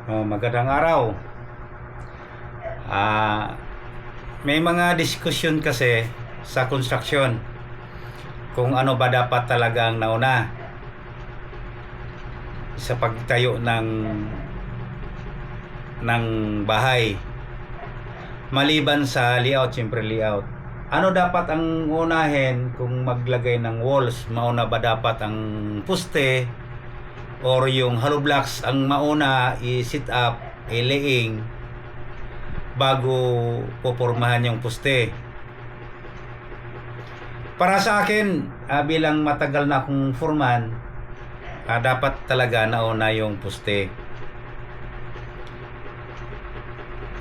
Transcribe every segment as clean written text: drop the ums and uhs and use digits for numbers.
Magandang araw. Ah, may mga diskusyon kasi sa construction kung ano ba dapat talagang nauna sa pagtayo ng bahay. Maliban sa layout, siyempre layout. Ano dapat ang unahin kung maglagay ng walls? Mauna ba dapat ang poste or yung hollow blocks ang mauna i-sit up, i-laying bago pupormahan yung poste? Para sa akin, bilang matagal na akong foreman, dapat talaga nauna yung poste.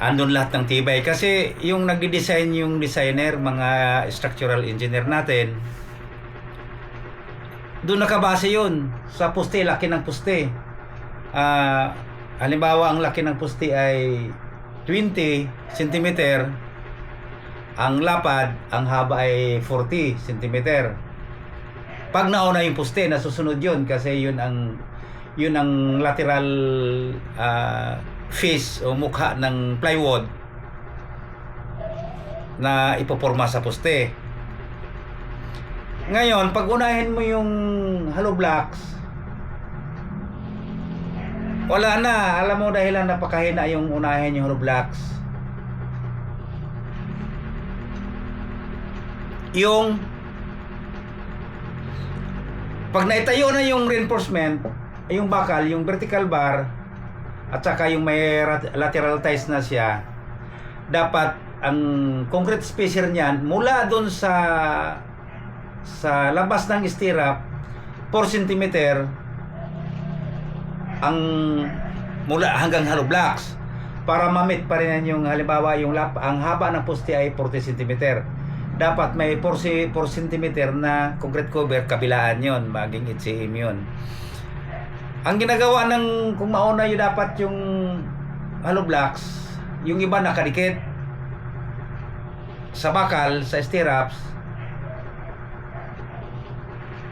Andun lahat ng tibay kasi yung nagdi-design, yung designer, mga structural engineer natin, doon nakabase yun sa poste, laki ng poste. Halimbawa ang laki ng poste ay 20 cm, ang lapad, ang haba ay 40 cm. Pag nauna yung poste, nasusunod yun kasi yun ang lateral face o mukha ng plywood na ipoporma sa poste. Ngayon, pag unahin mo yung hollow blocks, wala na. Alam mo dahilan napakahina yung unahin yung hollow blocks. Yung pag naitayo na yung reinforcement, yung bakal, yung vertical bar, at saka yung may lateral ties na siya, dapat ang concrete spacer niyan mula doon sa labas ng stirrup 4 cm ang mula hanggang hollow blocks para ma-meet pa rin yung halimbawa ang haba ng poste ay 40 cm. Dapat may 4 cm na concrete cover kabilaan yon, maging HCM yon. Ang ginagawa ng kung mauna yung dapat yung hollow blocks, yung iba nakadikit sa bakal, sa stirrups,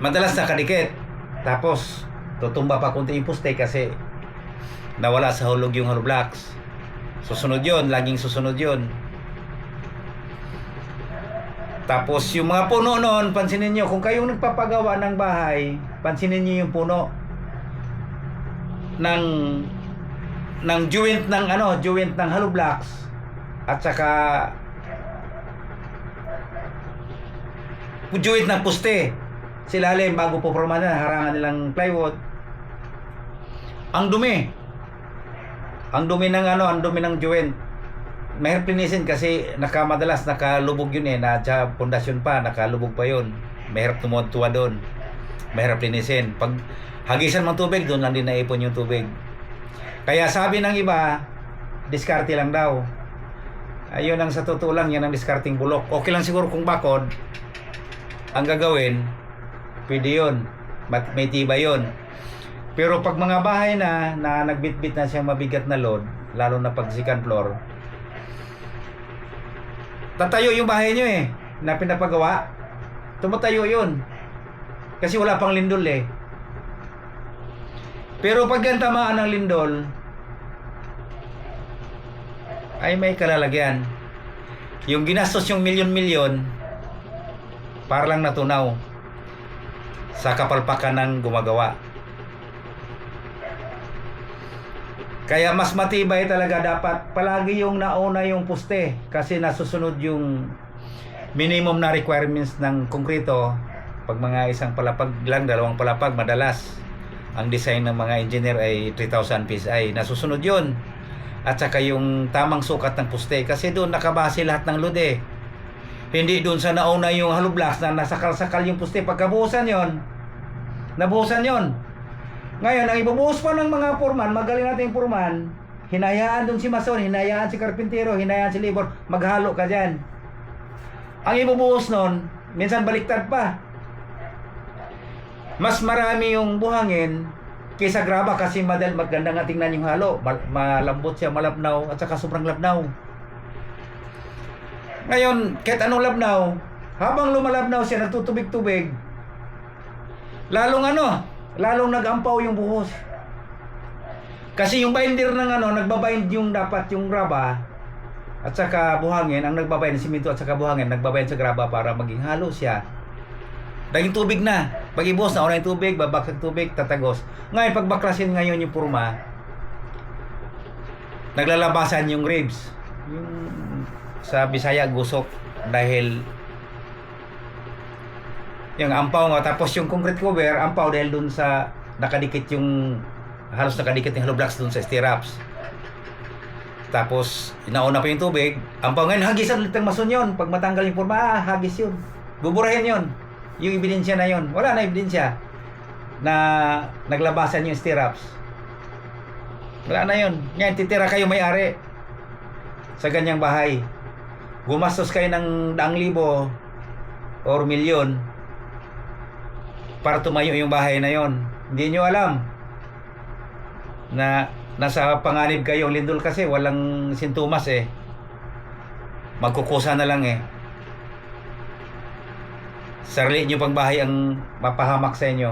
madalas nakadikit. Tapos tutumba pa konti yung poste kasi nawala sa hulog yung hollow blocks. Susunod yun, laging susunod yun. Tapos yung mga puno noon, pansinin nyo, kung kayong nagpapagawa ng bahay, pansinin nyo yung puno ng joint ng hollow blocks at saka joint ng poste silalim bago po porma na harangan nilang plywood. Ang dumi ng joint. Mahirap linisin kasi madalas nakalubog yun na sa pundasyon pa, nakalubog pa yun. Mahirap tumuwa doon. Mahirap linisin. Pag hagisan ng tubig, doon lang din naipon yung tubig. Kaya sabi ng iba, diskarte lang daw. Ayun ang sa totoo lang, yan ang diskarting bulok. Okay lang siguro kung bakod ang gagawin, pwede yun. May tibay yun. Pero pag mga bahay na nagbitbit na siyang mabigat na load, lalo na pag second floor, tatayo yung bahay nyo na pinapagawa. Tumatayo yun. Kasi wala pang lindol Pero pag tamaan ng lindol, ay may kalalagyan. Yung ginastos yung milyon-milyon, para lang natunaw sa kapalpakan ng gumagawa. Kaya mas matibay talaga dapat palagi yung nauna yung poste kasi nasusunod yung minimum na requirements ng konkreto. Pag mga isang palapag lang, dalawang palapag, madalas ang design ng mga engineer ay 3,000 PSI. Nasusunod yun. At saka yung tamang sukat ng poste kasi doon nakabase lahat ng load Hindi doon sa nauna yung hollow blocks na nasakal-sakal yung poste. Pagkabuhusan yon, nabuhusan yon. Ngayon, ang ibubuhos pa ng mga foreman, magaling natin yung foreman, hinayaan doon si mason, hinayaan si karpintero, hinayaan si labor, maghalo ka dyan. Ang ibubuhos nun, minsan baliktad pa. Mas marami yung buhangin kaysa graba kasi maganda nga tingnan yung halo. Malambot siya, malabnaw, at saka sobrang labnaw. Ngayon, kahit anong labnaw, habang lumalabnaw siya, nagtutubig-tubig, lalong nagampaw yung buhos. Kasi yung binder ng ano, nagbabind yung dapat yung graba at saka buhangin, ang nagbabind ng simento at saka buhangin, nagbabind sa graba para maging halo siya. Dahil tubig na. Pag ibos na yung tubig, babaksak tubig, tatagos. Ngayon, pag baklasin ngayon yung purma, naglalabasan yung ribs. Yung sa Bisaya, gusok. Dahil yung ampaw nga. Tapos yung concrete cover, ampaw dahil dun sa nakadikit yung halos nakadikit yung hollow blocks dun sa stirrups. Tapos, inauna pa yung tubig. Ampaw ngayon, hagisan ulit ng mason yun. Pag matanggal yung purma, hagis yun. Buburahin yun. Yung ebidensya na yun. Wala na ebidensya na naglabasan yung stirrups. Wala na yun. Ngayon, titira kayo may-ari sa ganyang bahay. Gumastos kayo ng 100,000 or milyon para tumayo yung bahay na yon. Hindi nyo alam na nasa panganib kayo. Lindol kasi walang sintomas eh. Magkukusa na lang eh. Sarili nyo pang bahay ang mapahamak sa inyo.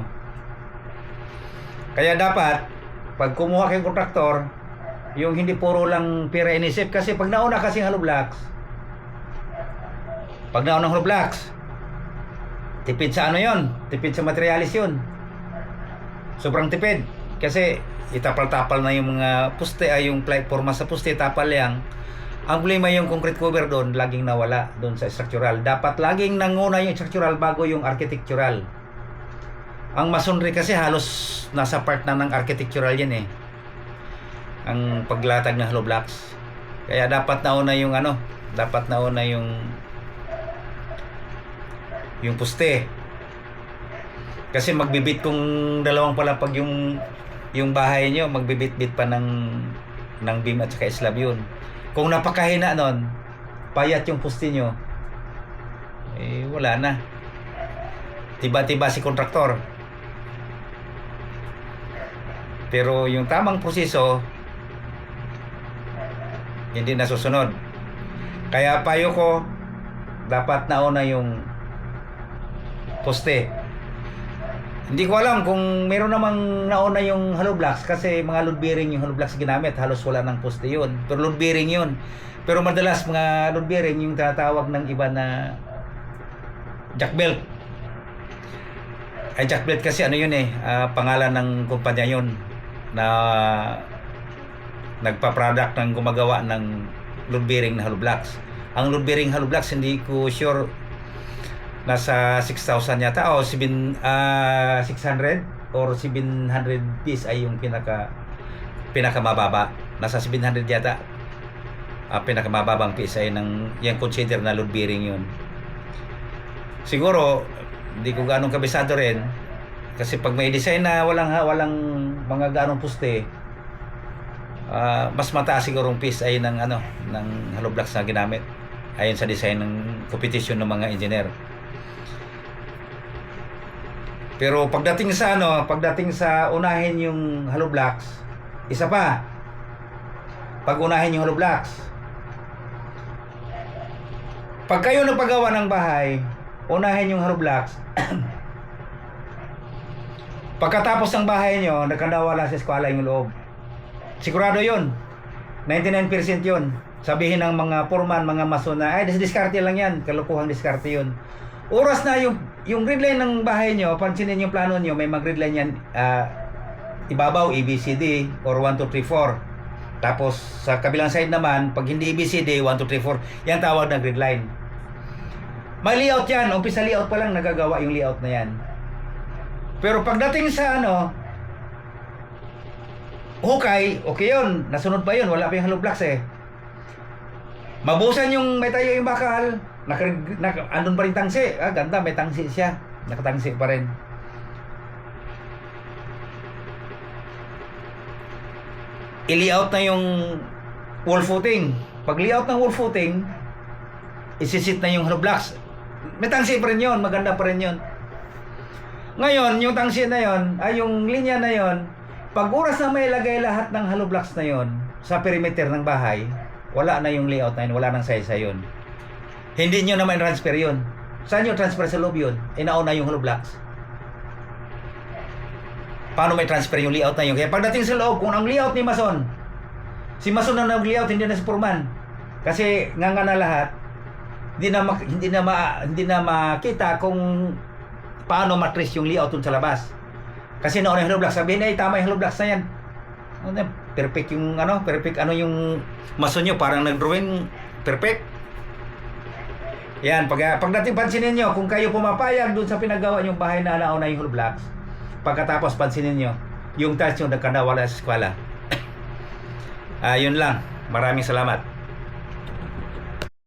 Kaya dapat pag kumuha kayong kontraktor, yung hindi puro lang pira inisip. Kasi pag nauna kasing hollow blocks, pag nauna ng hollow blocks, tipid sa ano yon, tipid sa materialis yun. Sobrang tipid. Kasi itapal-tapal na yung mga poste, ay yung forma sa poste, tapal yang. Ang problema yung concrete cover doon, laging nawala doon sa structural. Dapat laging nanguna yung structural bago yung architectural. Ang masonry kasi halos nasa part na ng architectural yan eh. Ang paglatag ng hollow blocks. Kaya dapat nauna yung ano, dapat nauna yung poste. Kasi magbibit kung dalawang palapag yung bahay nyo, magbibit-bit pa ng beam at saka slab yun. Kung napakahina nun, payat yung poste nyo, eh wala na. Tiba-tiba si kontraktor. Pero yung tamang proseso, hindi nasusunod. Kaya payo ko, dapat nauna yung poste. Hindi ko alam kung meron namang nauna yung hollow blocks kasi mga load bearing yung hollow blocks ginamit, halos wala ng poste yun. Pero load bearing yun. Pero madalas mga load bearing yung tatawag ng iba na jack belt. Ay jack belt kasi ano yun eh, pangalan ng kumpanya yun na nagpa-product ng gumagawa ng load bearing na hollow blocks. Ang load bearing hollow blocks hindi ko sure, nasa 6,000 yata o 600 or 700 piece ay yung pinakamababa. Nasa 700 yata pinakamababang piece ay yung consider na load bearing yun. Siguro hindi ko ganong kabisado rin kasi pag may design na walang mga ganong poste, mas mataas sigurong piece ay ng hollow blocks na ginamit ayon sa design ng competition ng mga engineer. Pero pagdating sa unahin yung hollow blocks, isa pa. Pag unahin yung hollow blocks, pag kayo nagpagawa ng bahay, unahin yung hollow blocks. Pagkatapos ng bahay nyo, nakadawala sa eskwela yung loob. Sigurado yun. 99% yun. Sabihin ng mga foreman, mga mason na, ay, diskarte lang yan. Kalukuhang diskarte yun. Oras na yung grid line ng bahay nyo, pansinin yung plano nyo, may mag-grid line yan, ibabaw, ABCD, or 1, 2, 3, 4. Tapos, sa kabilang side naman, pag hindi ABCD, 1, 2, 3, 4, yan tawag na grid line. May layout yan, umpisa layout pa lang, nagagawa yung layout na yan. Pero pagdating sa hukay, okay yun, nasunod pa yun, wala pa yung hollow blocks eh. Mabusan yung may tayo yung bakal, andun pa rin tangsi. Ganda, may tangsi siya. Nakatangsi pa rin. I-layout na yung wall footing. Pag layout ng wall footing, isisit na yung hollow blocks. May tangsi pa rin yun. Maganda pa rin yun. Ngayon, yung tangsi na yun, yung linya na yun, pag oras na may lagay lahat ng hollow blocks na yun sa perimeter ng bahay, wala na yung layout na yun. Wala nang size yun. Hindi nyo naman transfer yun. Saan nyo transfer sa loob yun? Inauna yung hollow blocks. paano may transfer yung layout na yun. Kaya pagdating sa loob, kung ang layout ni Mason, si Mason na nag-layout, hindi na si Foreman. Kasi nga na lahat, hindi na makita kung paano matrace yung layout dun sa labas. Kasi noon yung Hello Blocks, sabihin ay tama yung Hello Blocks na yan. Perfect yung perfect yung Mason nyo, parang nag-drawing perfect. Yan, pagdating pansinin nyo, kung kayo pumapayag dun sa pinagawa nyong bahay na nauna yung Hello Blocks, pagkatapos pansinin nyo, yung tiles nyo nagkadawala sa eskwela. Yun lang. Maraming salamat.